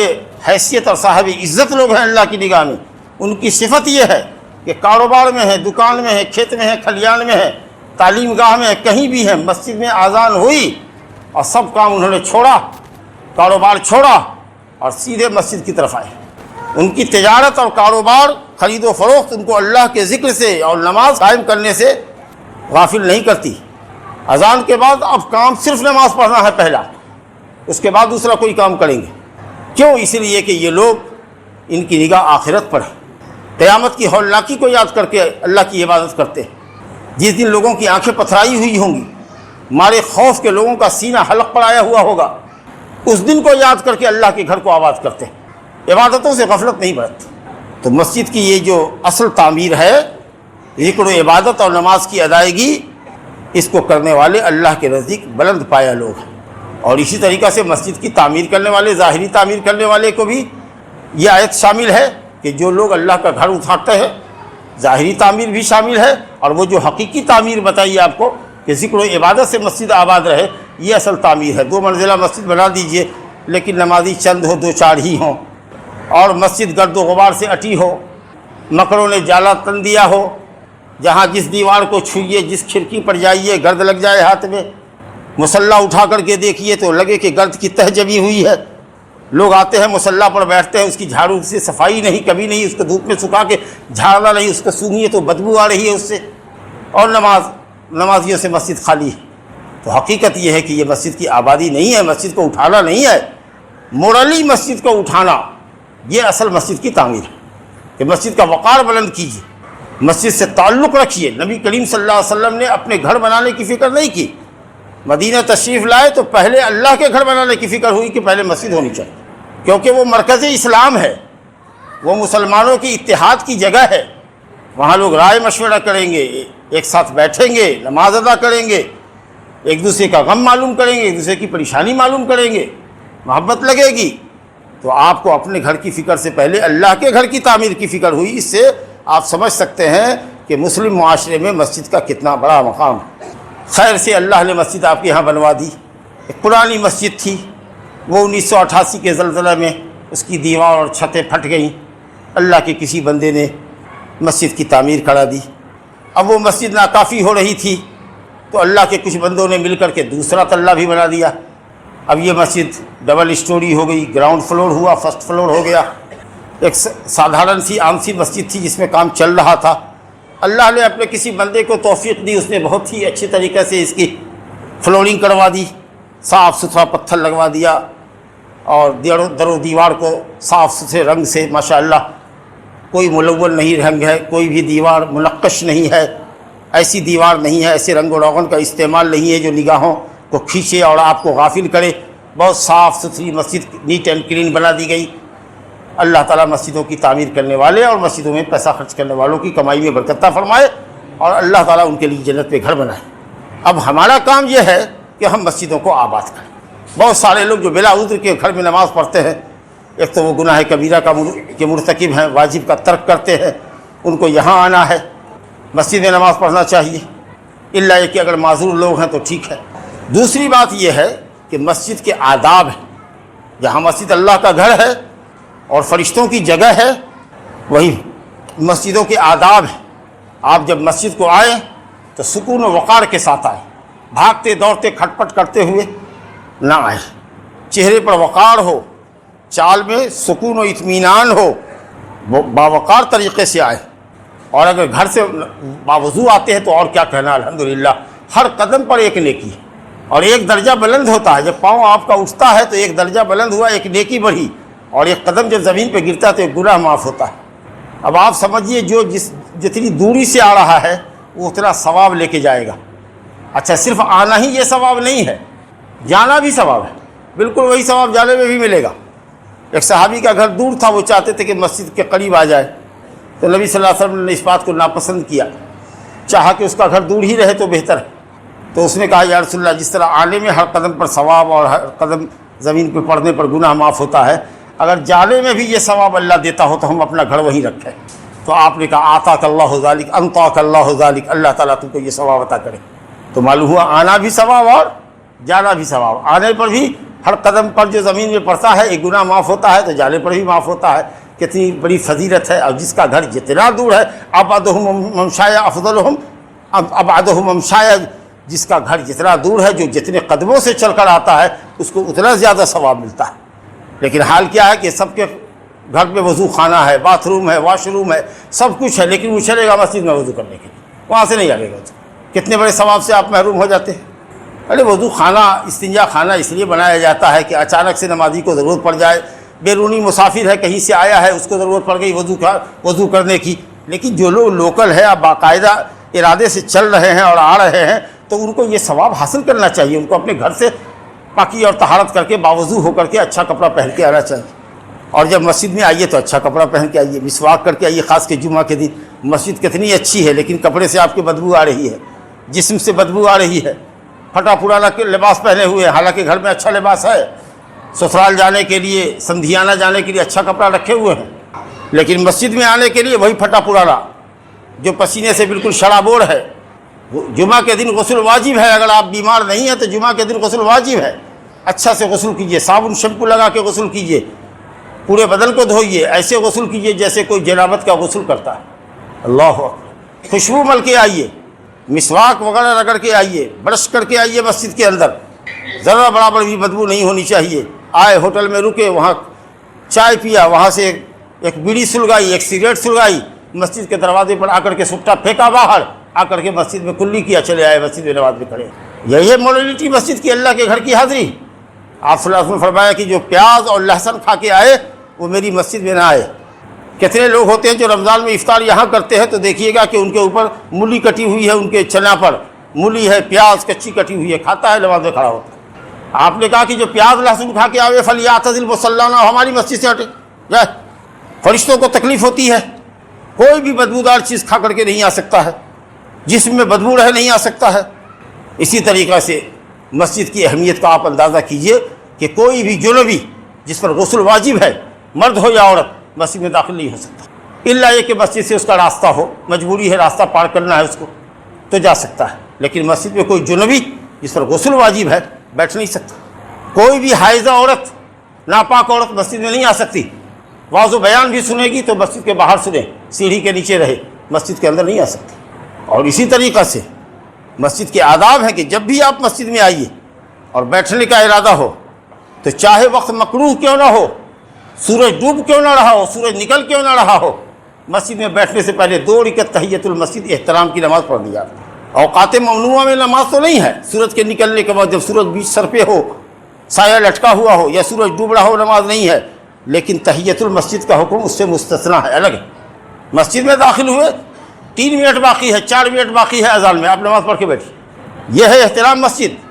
حیثیت اور صاحب عزت لوگ ہیں اللہ کی نگاہ میں، ان کی صفت یہ ہے کہ کاروبار میں ہے، دکان میں ہے، کھیت میں ہے، کھلیان میں ہے، تعلیم گاہ میں ہے، کہیں بھی ہے، مسجد میں اذان ہوئی اور سب کام انہوں نے چھوڑا، کاروبار چھوڑا اور سیدھے مسجد کی طرف آئے۔ ان کی تجارت اور کاروبار، خرید و فروخت ان کو اللہ کے ذکر سے اور نماز قائم کرنے سے غافل نہیں کرتی۔ اذان کے بعد اب کام صرف نماز پڑھنا ہے پہلا، اس کے بعد دوسرا کوئی کام کریں گے۔ کیوں؟ اس لیے کہ یہ لوگ، ان کی نگاہ آخرت پر ہے، قیامت کی ہولناکی کو یاد کر کے اللہ کی عبادت کرتے ہیں۔ جس دن لوگوں کی آنکھیں پتھرائی ہوئی ہوں گی، مارے خوف کے لوگوں کا سینہ حلق پر آیا ہوا ہوگا، اس دن کو یاد کر کے اللہ کے گھر کو آباد کرتے ہیں، عبادتوں سے غفلت نہیں برتتے۔ تو مسجد کی یہ جو اصل تعمیر ہے، ذکر و عبادت اور نماز کی ادائیگی، اس کو کرنے والے اللہ کے نزدیک بلند پایہ لوگ ہیں۔ اور اسی طریقہ سے مسجد کی تعمیر کرنے والے، ظاہری تعمیر کرنے والے کو بھی یہ آیت شامل ہے کہ جو لوگ اللہ کا گھر اٹھاتے ہیں، ظاہری تعمیر بھی شامل ہے، اور وہ جو حقیقی تعمیر بتائیے آپ کو کہ ذکر و عبادت سے مسجد آباد رہے، یہ اصل تعمیر ہے۔ 2 منزلہ مسجد بنا دیجئے لیکن نمازی چند ہو، 2-4 ہی ہوں، اور مسجد گرد و غبار سے اٹی ہو، مکروں نے جالا تن دیا ہو، جہاں جس دیوار کو چھوئیے، جس کھڑکی پر جائیے گرد لگ جائے ہاتھ میں، مصلی اٹھا کر کے دیکھیے تو لگے کہ گرد کی تہ جمی ہوئی ہے۔ لوگ آتے ہیں مصلی پر بیٹھتے ہیں، اس کی جھاڑو سے صفائی نہیں، کبھی نہیں، اس کو دھوپ میں سکھا کے جھاڑنا نہیں، اس کو سونگیے تو بدبو آ رہی ہے اس سے، اور نمازیوں سے مسجد خالی ہے۔ تو حقیقت یہ ہے کہ یہ مسجد کی آبادی نہیں ہے، مسجد کو اٹھانا نہیں ہے، مورلی مسجد کو اٹھانا، یہ اصل مسجد کی تعمیر ہے کہ مسجد کا وقار بلند کیجیے، مسجد سے تعلق رکھیے۔ نبی کریم صلی اللہ علیہ وسلم نے اپنے گھر بنانے کی فکر نہیں کی، مدینہ تشریف لائے تو پہلے اللہ کے گھر بنانے کی فکر ہوئی کہ پہلے مسجد ہونی چاہیے، کیونکہ وہ مرکز اسلام ہے، وہ مسلمانوں کی اتحاد کی جگہ ہے، وہاں لوگ رائے مشورہ کریں گے، ایک ساتھ بیٹھیں گے، نماز ادا کریں گے، ایک دوسرے کا غم معلوم کریں گے، ایک دوسرے کی پریشانی معلوم کریں گے، محبت لگے گی۔ تو آپ کو اپنے گھر کی فکر سے پہلے اللہ کے گھر کی تعمیر کی فکر ہوئی۔ اس سے آپ سمجھ سکتے ہیں کہ مسلم معاشرے میں مسجد کا کتنا بڑا مقام ہے۔ خیر سے اللہ نے مسجد آپ کے یہاں بنوا دی۔ ایک پرانی مسجد تھی، وہ 1988 کے زلزلہ میں اس کی دیوار اور چھتیں پھٹ گئیں، اللہ کے کسی بندے نے مسجد کی تعمیر کرا دی۔ اب وہ مسجد ناکافی ہو رہی تھی تو اللہ کے کچھ بندوں نے مل کر کے دوسرا تلہ بھی بنا دیا۔ اب یہ مسجد ڈبل اسٹوری ہو گئی، گراؤنڈ فلور ہوا، فرسٹ فلور ہو گیا۔ ایک سادھارن سی عام سی مسجد تھی جس میں کام چل رہا تھا، اللہ نے اپنے کسی بندے کو توفیق دی، اس نے بہت ہی اچھی طریقے سے اس کی فلورنگ کروا دی، صاف ستھرا پتھر لگوا دیا، اور در و دیوار کو صاف ستھرے رنگ سے ماشاءاللہ، کوئی ملون نہیں رنگ ہے، کوئی بھی دیوار منقش نہیں ہے، ایسی دیوار نہیں ہے، ایسے رنگ و روغن کا استعمال نہیں ہے جو نگاہوں کو کھینچے اور آپ کو غافل کرے۔ بہت صاف ستھری مسجد نیٹ اینڈ کلین بنا دی گئی۔ اللہ تعالیٰ مسجدوں کی تعمیر کرنے والے اور مسجدوں میں پیسہ خرچ کرنے والوں کی کمائی میں برکت عطا فرمائے، اور اللہ تعالیٰ ان کے لیے جنت میں گھر بنائے۔ اب ہمارا کام یہ ہے کہ ہم مسجدوں کو آباد کریں۔ بہت سارے لوگ جو بلا عذر کے گھر میں نماز پڑھتے ہیں، ایک تو وہ گناہ کبیرہ کے مرتکب ہیں، واجب کا ترک کرتے ہیں، ان کو یہاں آنا ہے، مسجد میں نماز پڑھنا چاہیے، الا یہ کہ اگر معذور لوگ ہیں تو ٹھیک ہے۔ دوسری بات یہ ہے کہ مسجد کے آداب ہیں، جہاں مسجد اللہ کا گھر ہے اور فرشتوں کی جگہ ہے، وہی مسجدوں کے آداب ہیں۔ آپ جب مسجد کو آئیں تو سکون و وقار کے ساتھ آئیں، بھاگتے دوڑتے کھٹ پٹ کرتے ہوئے نہ آئیں، چہرے پر وقار ہو، چال میں سکون و اطمینان ہو، باوقار طریقے سے آئیں۔ اور اگر گھر سے باوضو آتے ہیں تو اور کیا کہنا، الحمدللہ ہر قدم پر ایک نیکی، اور ایک درجہ بلند ہوتا ہے۔ جب پاؤں آپ کا اٹھتا ہے تو ایک درجہ بلند ہوا، ایک نیکی بڑھی، اور ایک قدم جب زمین پہ گرتا ہے تو ایک گناہ معاف ہوتا ہے۔ اب آپ سمجھیے جو جتنی دوری سے آ رہا ہے وہ اتنا ثواب لے کے جائے گا۔ اچھا، صرف آنا ہی یہ ثواب نہیں ہے، جانا بھی ثواب ہے، بالکل وہی ثواب جانے میں بھی ملے گا۔ ایک صحابی کا گھر دور تھا، وہ چاہتے تھے کہ مسجد کے قریب آ جائے، تو نبی صلی اللہ علیہ وسلم نے اس بات کو ناپسند کیا، چاہا کہ اس کا گھر دور ہی رہے تو بہتر ہے۔ تو اس نے کہا یا رسول اللہ، جس طرح آنے میں ہر قدم پر ثواب اور ہر قدم زمین پہ پڑنے پر گناہ معاف ہوتا ہے، اگر جانے میں بھی یہ ثواب اللہ دیتا ہو تو ہم اپنا گھر وہیں رکھیں۔ تو آپ نے کہا آتاک اللہ ذالک انطاک اللہ ذالک، اللہ تعالیٰ تم کو یہ ثواب عطا کرے۔ تو معلوم ہوا آنا بھی ثواب اور جانا بھی ثواب۔ آنے پر بھی ہر قدم پر جو زمین میں پڑتا ہے ایک گناہ معاف ہوتا ہے، تو جانے پر بھی معاف ہوتا ہے۔ کتنی بڑی فضیلت ہے۔ اور جس کا گھر جتنا دور ہے، ابعدہم ممشایا افضلہم، ابعدہم ممشایا، جس کا گھر جتنا دور ہے، جو جتنے قدموں سے چل کر آتا ہے اس کو اتنا زیادہ ثواب ملتا ہے۔ لیکن حال کیا ہے کہ سب کے گھر میں وضو خانہ ہے، باتھ روم ہے، واش روم ہے، سب کچھ ہے، لیکن وہ چلے گا مسجد میں وضو کرنے کے لیے، وہاں سے نہیں آئے گا۔ کتنے بڑے ثواب سے آپ محروم ہو جاتے ہیں۔ ارے وضو خانہ، استنجا خانہ اس لیے بنایا جاتا ہے کہ اچانک سے نمازی کو ضرورت پڑ جائے، بیرونی مسافر ہے، کہیں سے آیا ہے، اس کو ضرورت پڑ گئی وضو کرنے کی۔ لیکن جو لوگ لوکل ہے، آپ باقاعدہ ارادے سے چل رہے ہیں اور آ رہے ہیں، تو ان کو یہ ثواب حاصل کرنا چاہیے۔ ان کو اپنے گھر سے پاکی اور طہارت کر کے باوضو ہو کر کے اچھا کپڑا پہن کے آنا چاہیے، اور جب مسجد میں آئیے تو اچھا کپڑا پہن کے آئیے، مسواک کر کے آئیے۔ خاص کے جمعہ کے دن مسجد کتنی اچھی ہے، لیکن کپڑے سے آپ کی بدبو آ رہی ہے، جسم سے بدبو آ رہی ہے، پھٹا پرانا لباس پہنے ہوئے، حالانکہ گھر میں اچھا لباس ہے، سسرال جانے کے لیے، سندھیانہ جانے کے لیے اچھا کپڑا رکھے ہوئے ہیں، لیکن مسجد میں آنے کے لیے وہی پھٹا پرانا جو پسینے سے بالکل شرابور ہے۔ جمعہ کے دن غسل واجب ہے، اگر آپ بیمار نہیں ہیں تو جمعہ کے دن غسل واجب ہے۔ اچھا سے غسل کیجئے، صابن شیمپو لگا کے غسل کیجئے، پورے بدن کو دھوئیے، ایسے غسل کیجئے جیسے کوئی جنابت کا غسل کرتا ہے۔ اللہ اکبر۔ خوشبو مل کے آئیے، مسواک وغیرہ رگڑ کے آئیے، برش کر کے آئیے مسجد کے اندر، ذرا برابر بھی بدبو نہیں ہونی چاہیے۔ آئے ہوٹل میں رکے، وہاں چائے پیا، وہاں سے ایک بیڑی سلگائی، ایک سگریٹ سلگائی، مسجد کے دروازے پر آ کر کے سٹا پھینکا باہر، آ کر کے مسجد میں کلی کیا، چلے آئے مسجد میں نماز میں کھڑے۔ یہی ہے ماڈرنٹی مسجد کی، اللہ کے گھر کی حاضری۔ آپ صلی اللہ علیہ وسلم نے فرمایا کہ جو پیاز اور لہسن کھا کے آئے وہ میری مسجد میں نہ آئے۔ کتنے لوگ ہوتے ہیں جو رمضان میں افطار یہاں کرتے ہیں تو دیکھیے گا کہ ان کے اوپر مولی کٹی ہوئی ہے، ان کے چنا پر مولی ہے، پیاز کچی کٹی ہوئی ہے، کھاتا ہے، نماز میں کھڑا ہوتا ہے۔ آپ نے کہا کہ جو پیاز لہسن کھا کے آئے فلیعتزل مصلانا، ہماری مسجد سے ہٹے جائے، فرشتوں کو تکلیف ہوتی ہے، کوئی بھی بدبودار چیز کھا کر کے نہیں آ سکتا ہے، جسم میں بدبو رہ نہیں آ سکتا ہے۔ اسی طریقہ سے مسجد کی اہمیت کا آپ اندازہ کیجئے کہ کوئی بھی جنبی جس پر غسل واجب ہے، مرد ہو یا عورت، مسجد میں داخل نہیں ہو سکتا، الا یہ کہ مسجد سے اس کا راستہ ہو، مجبوری ہے، راستہ پار کرنا ہے اس کو، تو جا سکتا ہے۔ لیکن مسجد میں کوئی جنبی جس پر غسل واجب ہے بیٹھ نہیں سکتا۔ کوئی بھی حائضہ عورت، ناپاک عورت مسجد میں نہیں آ سکتی۔ واعظ و بیان بھی سنے گی تو مسجد کے باہر سنے، سیڑھی کے نیچے رہے، مسجد کے اندر نہیں آ سکتی۔ اور اسی طریقہ سے مسجد کے آداب ہیں کہ جب بھی آپ مسجد میں آئیے اور بیٹھنے کا ارادہ ہو تو چاہے وقت مکروہ کیوں نہ ہو، سورج ڈوب کیوں نہ رہا ہو، سورج نکل کیوں نہ رہا ہو، مسجد میں بیٹھنے سے پہلے 2 رکعت تحیۃ المسجد احترام کی نماز پڑھ لی جاتی ہے۔ اوقات ممنوعہ میں نماز تو نہیں ہے، سورج کے نکلنے کے بعد جب سورج بیچ سر پہ ہو، سایہ لٹکا ہوا ہو یا سورج ڈوب رہا ہو، نماز نہیں ہے، لیکن تحیۃ المسجد کا حکم اس سے مستثنا ہے، الگ ہے۔ مسجد میں داخل ہوئے، 3 منٹ باقی ہے، 4 منٹ باقی ہے اذان میں، آپ نماز پڑھ کے بیٹھیے۔ یہ ہے احترام مسجد۔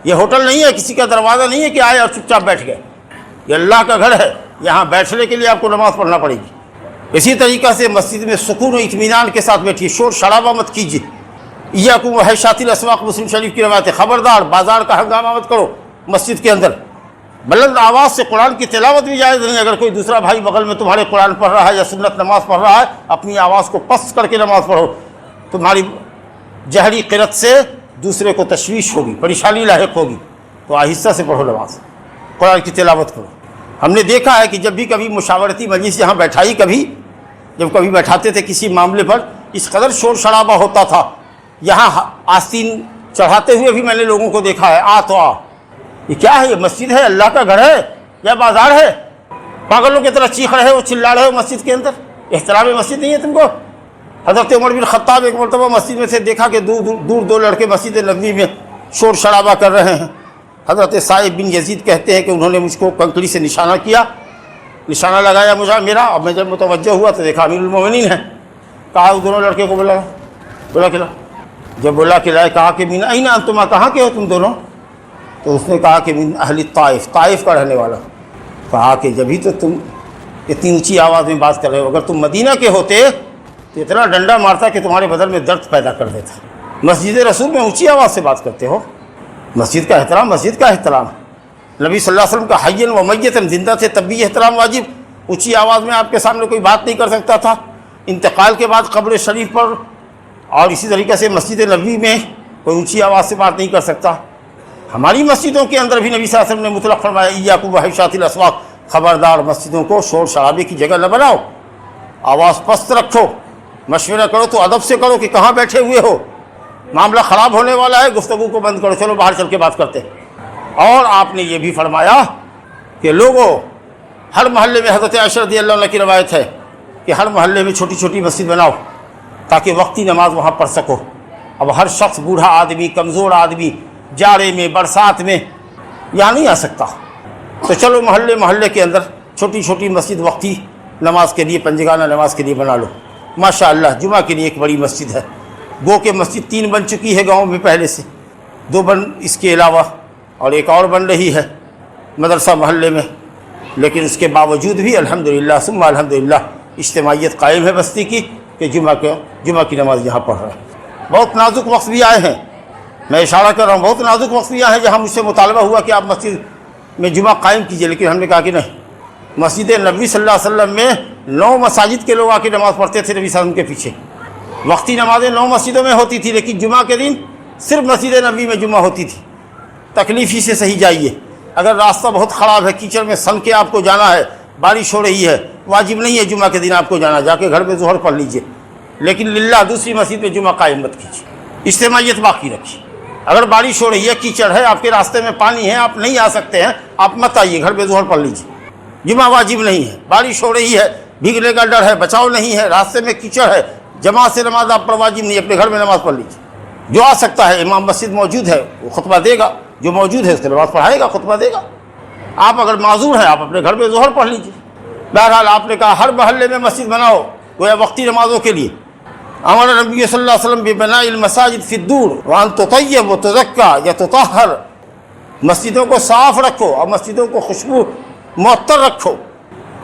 یہ ہوٹل نہیں ہے، کسی کا دروازہ نہیں ہے کہ آئے اور چپ چاپ بیٹھ گئے۔ یہ اللہ کا گھر ہے، یہاں بیٹھنے کے لیے آپ کو نماز پڑھنا پڑے گی۔ اسی طریقہ سے مسجد میں سکون و اطمینان کے ساتھ بیٹھیے، شور شرابہ مت کیجیے۔ ایاکم وحیشات الاسواق، مسلم شریف کی روایت ہے، خبردار بازار کا ہنگامہ مت کرو مسجد کے اندر۔ بلند آواز سے قرآن کی تلاوت بھی جائز نہیں۔ اگر کوئی دوسرا بھائی بغل میں تمہارے قرآن پڑھ رہا ہے یا سنت نماز پڑھ رہا ہے، اپنی آواز کو پست کر کے نماز پڑھو، تمہاری جہری قرت سے دوسرے کو تشویش ہوگی، پریشانی لاحق ہوگی، تو آہستہ سے پڑھو نماز، قرآن کی تلاوت کرو۔ ہم نے دیکھا ہے کہ جب بھی کبھی مشاورتی مجلس یہاں بیٹھائی، جب کبھی بیٹھاتے تھے کسی معاملے پر، اس قدر شور شرابہ ہوتا تھا، یہاں آستین چڑھاتے ہوئے بھی میں نے لوگوں کو دیکھا ہے، آ تو آ، یہ کیا ہے؟ یہ مسجد ہے، اللہ کا گھر ہے یا بازار ہے؟ پاگلوں کی طرح چیخ رہے ہو، چلا رہے ہو مسجد کے اندر، احترام مسجد نہیں ہے تم کو؟ حضرت عمر بن خطاب ایک مرتبہ مسجد میں سے دیکھا کہ دور 2 لڑکے مسجد نبوی میں شور شرابہ کر رہے ہیں۔ حضرت صائب بن یزید کہتے ہیں کہ انہوں نے مجھ کو کنکڑی سے نشانہ کیا، نشانہ لگایا مجھے میرا، اور میں جب متوجہ ہوا تو دیکھا امیر المومنین ہے۔ کہا اس دونوں لڑکے کو بولا کھلا، جب بولا کھلائے، کہا کہ من این انتما، کہاں کے ہو تم دونوں؟ تو اس نے کہا کہ من اہل طائف، طائف کا رہنے والا۔ کہا کہ جبھی تو تم اتنی اونچی آواز میں بات کر رہے ہو، اگر تم مدینہ کے ہوتے تو اتنا ڈنڈا مارتا کہ تمہارے بدن میں درد پیدا کر دیتا۔ مسجد رسول میں اونچی آواز سے بات کرتے ہو۔ مسجد کا احترام مسجد کا احترام ہے۔ نبی صلی اللہ علیہ وسلم کا حیًّا و میتًا، زندہ تھے تب بھی احترام واجب، اونچی آواز میں آپ کے سامنے کوئی بات نہیں کر سکتا تھا۔ انتقال کے بعد قبر شریف پر اور اسی طریقے سے مسجد نبوی میں کوئی اونچی آواز سے بات نہیں کر سکتا۔ ہماری مسجدوں کے اندر بھی نبی صلی اللہ علیہ وسلم نے مطلق فرمایا، ایاکم وحیشات الاسواق، خبردار مسجدوں کو شور شرابے کی جگہ نہ بناؤ، آواز پست رکھو، مشورہ کرو تو ادب سے کرو کہ کہاں بیٹھے ہوئے ہو، معاملہ خراب ہونے والا ہے، گفتگو کو بند کرو، چلو باہر چل کے بات کرتے ہیں۔ اور آپ نے یہ بھی فرمایا کہ لوگوں، ہر محلے میں، حضرت عائشہ رضی اللہ عنہ کی روایت ہے کہ ہر محلے میں چھوٹی چھوٹی مسجد بناؤ تاکہ وقتی نماز وہاں پڑھ سکو۔ اب ہر شخص، بوڑھا آدمی، کمزور آدمی، جاڑے میں، برسات میں یہاں نہیں آ سکتا، تو چلو محلے کے اندر چھوٹی چھوٹی مسجد وقتی نماز کے لیے، پنجگانہ نماز کے لیے بنا لو۔ ماشاءاللہ جمعہ کے لیے ایک بڑی مسجد ہے، گو کہ مسجد 3 بن چکی ہے گاؤں میں پہلے سے، 2 بن اس کے علاوہ، اور ایک اور بن رہی ہے مدرسہ محلے میں، لیکن اس کے باوجود بھی الحمدللہ ثم الحمدللہ اجتماعیت قائم ہے بستی کی کہ جمعہ کی نماز یہاں پڑھ رہا ہے۔ بہت نازک وقت بھی آئے ہیں، میں اشارہ کر رہا ہوں، بہت نازک وقت بھی آئے ہیں جہاں مجھ سے مطالبہ ہوا کہ آپ مسجد میں جمعہ قائم کیجئے، لیکن ہم نے کہا کہ نہیں۔ مسجد نبوی صلی اللہ علیہ وسلم میں 9 مساجد کے لوگ آ کے نماز پڑھتے تھے نبی صلی اللہ علیہ وسلم کے پیچھے، وقتی نمازیں 9 مسجدوں میں ہوتی تھی، لیکن جمعہ کے دن صرف مسجد نبوی میں جمعہ ہوتی تھی۔ تکلیف ہی سے صحیح جائیے، اگر راستہ بہت خراب ہے، کیچڑ میں سن کے آپ کو جانا ہے، بارش ہو رہی ہے، واجب نہیں ہے جمعہ کے دن آپ کو جانا، جا کے گھر میں ظہر پڑھ لیجئے، لیکن للہ دوسری مسجد میں جمعہ قائم مت کیجیے، اجتماعیت باقی رکھیے۔ اگر بارش ہو رہی ہے، کیچڑ ہے، آپ کے راستے میں پانی ہے، آپ نہیں آ سکتے ہیں، آپ مت آئیے، گھر میں ظہر پڑھ لیجیے، جمعہ واجب نہیں ہے۔ بارش ہو رہی ہے، بھیگنے کا ڈر ہے، بچاؤ نہیں ہے، راستے میں کیچڑ ہے، جماعت سے نماز آپ پر واجب نہیں، اپنے گھر میں نماز پڑھ لیجیے۔ جو آ سکتا ہے، امام مسجد موجود ہے، وہ خطبہ دے گا، جو موجود ہے اس کو نماز پڑھائے گا، خطبہ دے گا۔ آپ اگر معذور ہیں، آپ اپنے گھر میں ظہر پڑھ لیجیے۔ بہرحال آپ نے کہا ہر محلے میں مسجد بناؤ گویا وقتی نمازوں کے لیے۔ امر نبی صلی اللہ علیہ وسلم ببناء المساجد فی الدور وان تطیب وتزکا یا تطہر، مسجدوں کو صاف رکھو اور مسجدوں کو خوشبو معطر رکھو،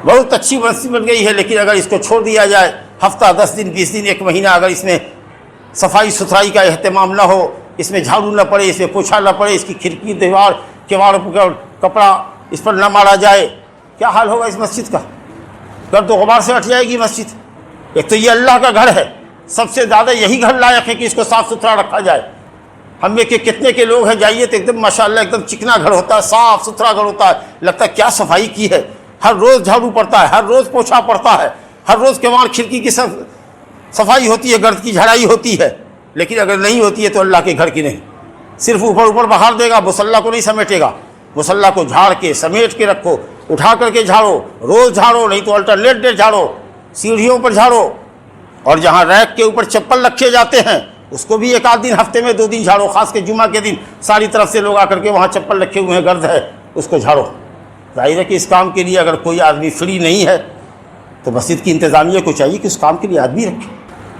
بہت اچھی مسجد بن گئی ہے، لیکن اگر اس کو چھوڑ دیا جائے، ہفتہ 10 دن 20 دن 1 مہینہ اگر اس میں صفائی ستھرائی کا اہتمام نہ ہو، اس میں جھاڑو نہ پڑے، اس میں پوچھا نہ پڑے، اس کی کھڑکی دیوار کیواڑ کپڑا اس پر نہ مارا جائے، کیا حال ہوگا اس مسجد کا؟ گرد و غبار سے ہٹ جائے گی مسجد۔ ایک تو یہ اللہ کا گھر ہے، سب سے زیادہ یہی گھر لائق ہے کہ اس کو صاف ستھرا رکھا جائے۔ ہم میں کہ کتنے کے لوگ ہیں، جائیے تو ایک دم ماشاءاللہ ایک دم چکنا گھر ہوتا ہے، صاف ستھرا گھر ہوتا ہے، لگتا ہے کیا صفائی کی ہے، ہر روز جھاڑو پڑتا ہے، ہر روز پوچھا پڑتا ہے، ہر روز کیواڑ کھڑکی کی صفائی ہوتی ہے، گرد کی جھڑائی ہوتی ہے۔ لیکن اگر نہیں ہوتی ہے تو اللہ کے گھر کی نہیں، صرف اوپر اوپر بہار دے گا، مصلی کو نہیں سمیٹے گا۔ مصلی کو جھاڑ کے سمیٹ کے رکھو، اٹھا کر کے جھاڑو، روز جھاڑو، نہیں تو الٹرنیٹ ڈے جھاڑو، سیڑھیوں پر جھاڑو، اور جہاں ریک کے اوپر چپل رکھے جاتے ہیں اس کو بھی 1 آدھ دن ہفتے میں 2 دن جھاڑو، خاص کے جمعہ کے دن ساری طرف سے لوگ آ کر کے وہاں چپل رکھے ہوئے ہیں، گرد ہے، اس کو جھاڑو۔ ظاہر ہے کہ اس کام کے لیے اگر کوئی آدمی فری نہیں ہے تو مسجد کی انتظامیہ کو چاہیے کہ اس کام کے لیے آدمی رکھے،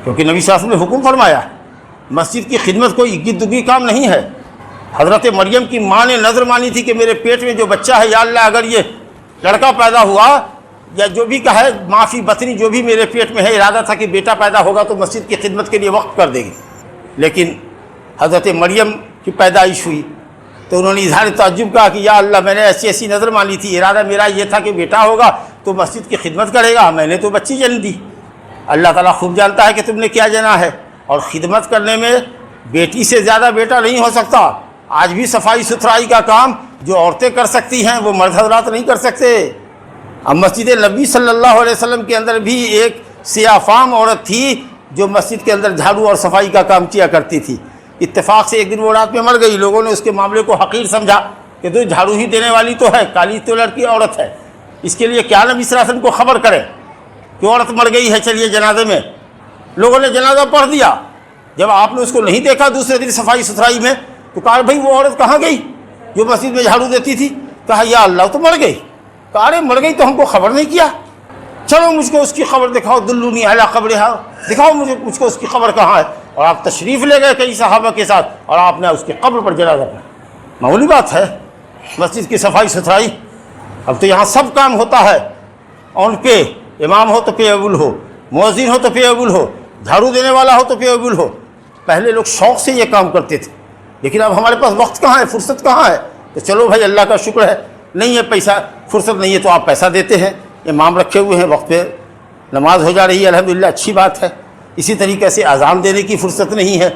کیونکہ نبی صلی اللہ علیہ وسلم نے حکم فرمایا ہے مسجد کی خدمت کوئی گدگی کام نہیں ہے۔ حضرت مریم کی ماں نے نظر مانی تھی کہ میرے پیٹ میں جو بچہ ہے، یا اللہ اگر یہ لڑکا پیدا ہوا یا جو بھی کہا ہے معافی بطنی جو بھی میرے پیٹ میں ہے، ارادہ تھا کہ بیٹا پیدا ہوگا تو مسجد کی خدمت کے لیے وقف کر دے گی۔ لیکن حضرت مریم کی پیدائش ہوئی تو انہوں نے اظہار تعجب کہا کہ یا اللہ میں نے ایسی نظر مانی تھی، ارادہ میرا یہ تھا کہ بیٹا ہوگا تو مسجد کی خدمت کرے گا، میں نے تو بچی جن دی۔ اللہ تعالیٰ خوب جانتا ہے کہ تم نے کیا جنا ہے، اور خدمت کرنے میں بیٹی سے زیادہ بیٹا نہیں ہو سکتا۔ آج بھی صفائی ستھرائی کا کام جو عورتیں کر سکتی ہیں وہ مرد حضرات نہیں کر سکتے۔ اب مسجد نبی صلی اللہ علیہ وسلم کے اندر بھی ایک سیاہ فام عورت تھی جو مسجد کے اندر جھاڑو اور صفائی کا کام کیا کرتی تھی۔ اتفاق سے ایک دن وہ رات میں مر گئی، لوگوں نے اس کے معاملے کو حقیر سمجھا کہ تو جھاڑو ہی دینے والی تو ہے، کالی تو لڑکی عورت ہے، اس کے لیے کیا نبی صلی اللہ علیہ وسلم کو خبر کرے کہ عورت مر گئی ہے، چلیے جنازے میں۔ لوگوں نے جنازہ پڑھ دیا، جب آپ نے اس کو نہیں دیکھا دوسرے دن صفائی ستھرائی میں تو کہا بھائی وہ عورت کہاں گئی جو مسجد میں جھاڑو دیتی تھی؟ کہا یا اللہ تو مر گئی۔ کہا ارے مر گئی تو ہم کو خبر نہیں کیا، چلو مجھ کو اس کی خبر دکھاؤ، دلونی علی قبرہا، دکھاؤ مجھ کو اس کی خبر کہاں ہے۔ اور آپ تشریف لے گئے کئی صحابہ کے ساتھ اور آپ نے اس کی قبر پر جنازہ پڑھا۔ معمولی بات ہے مسجد کی صفائی ستھرائی، اب تو یہاں سب کام ہوتا ہے آن پے، امام ہو تو پے ایبل ہو، مؤذن ہو تو پے ایبل ہو، جھاڑو دینے والا ہو تو پے ایبل ہو۔ پہلے لوگ شوق سے یہ کام کرتے تھے، لیکن اب ہمارے پاس وقت کہاں ہے، فرصت کہاں ہے، تو چلو بھائی اللہ کا شکر ہے نہیں ہے پیسہ، فرصت نہیں ہے تو آپ پیسہ دیتے ہیں، امام رکھے ہوئے ہیں، وقت پہ نماز ہو جا رہی ہے، الحمدللہ اچھی بات ہے۔ اسی طریقے سے اذان دینے کی فرصت نہیں ہے،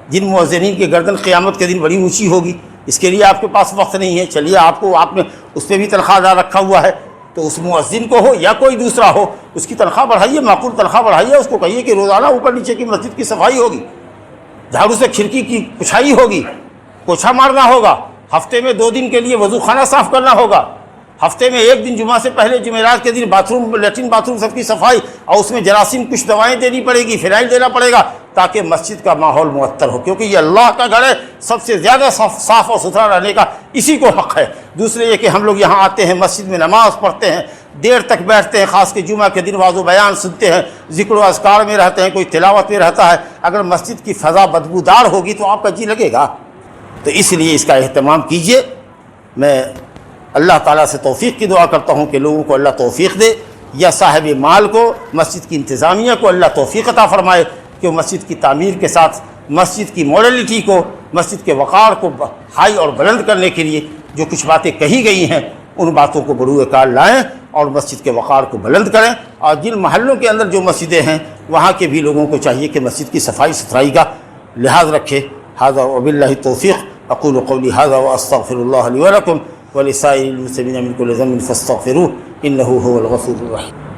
جن مؤذنین کی گردن قیامت کے دن بڑی اونچی ہوگی، اس کے لیے آپ کے پاس وقت نہیں ہے، چلیے آپ نے اس پہ بھی تنخواہ دار رکھا ہوا ہے تو اس مؤذن کو ہو یا کوئی دوسرا ہو اس کی تنخواہ بڑھائیے، معقول تنخواہ بڑھائیے، اس کو کہیے کہ روزانہ اوپر نیچے کی مسجد کی صفائی ہوگی، جھاڑو سے کھڑکی کی پچھائی ہوگی، پوچھا مارنا ہوگا، ہفتے میں 2 دن کے لیے وضو خانہ صاف کرنا ہوگا، ہفتے میں 1 دن جمعہ سے پہلے جمعرات کے دن لیٹرین باتھ روم سب کی صفائی، اور اس میں جراثیم کچھ دوائیں دینی پڑے گی، فنائل دینا پڑے گا تاکہ مسجد کا ماحول معطر ہو، کیونکہ یہ اللہ کا گھر ہے، سب سے زیادہ صاف اور ستھرا رہنے کا اسی کو حق ہے۔ دوسرے یہ کہ ہم لوگ یہاں آتے ہیں، مسجد میں نماز پڑھتے ہیں، دیر تک بیٹھتے ہیں، خاص کے جمعہ کے دن واعظ و بیان سنتے ہیں، ذکر و اذکار میں رہتے ہیں، کوئی تلاوت میں رہتا ہے، اگر مسجد کی فضا بدبودار ہوگی تو آپ کا جی لگے گا، تو اس لیے اس کا اہتمام کیجیے۔ میں اللہ تعالیٰ سے توفیق کی دعا کرتا ہوں کہ لوگوں کو اللہ توفیق دے، یا صاحب مال کو، مسجد کی انتظامیہ کو اللہ توفیق عطا فرمائے کہ وہ مسجد کی تعمیر کے ساتھ مسجد کی ماڈلٹی کو، مسجد کے وقار کو ہائی اور بلند کرنے کے لیے جو کچھ باتیں کہی گئی ہیں ان باتوں کو بروئے کار لائیں اور مسجد کے وقار کو بلند کریں، اور جن محلوں کے اندر جو مسجدیں ہیں وہاں کے بھی لوگوں کو چاہیے کہ مسجد کی صفائی ستھرائی کا لحاظ رکھے۔ ھذا وباللہ التوفیق، اقول قولی ھذا واستغفر اللہ لی ولکم ولسائر المسلمین من کل ذنب فاستغفروہ انہ ھو الغفور الرحیم۔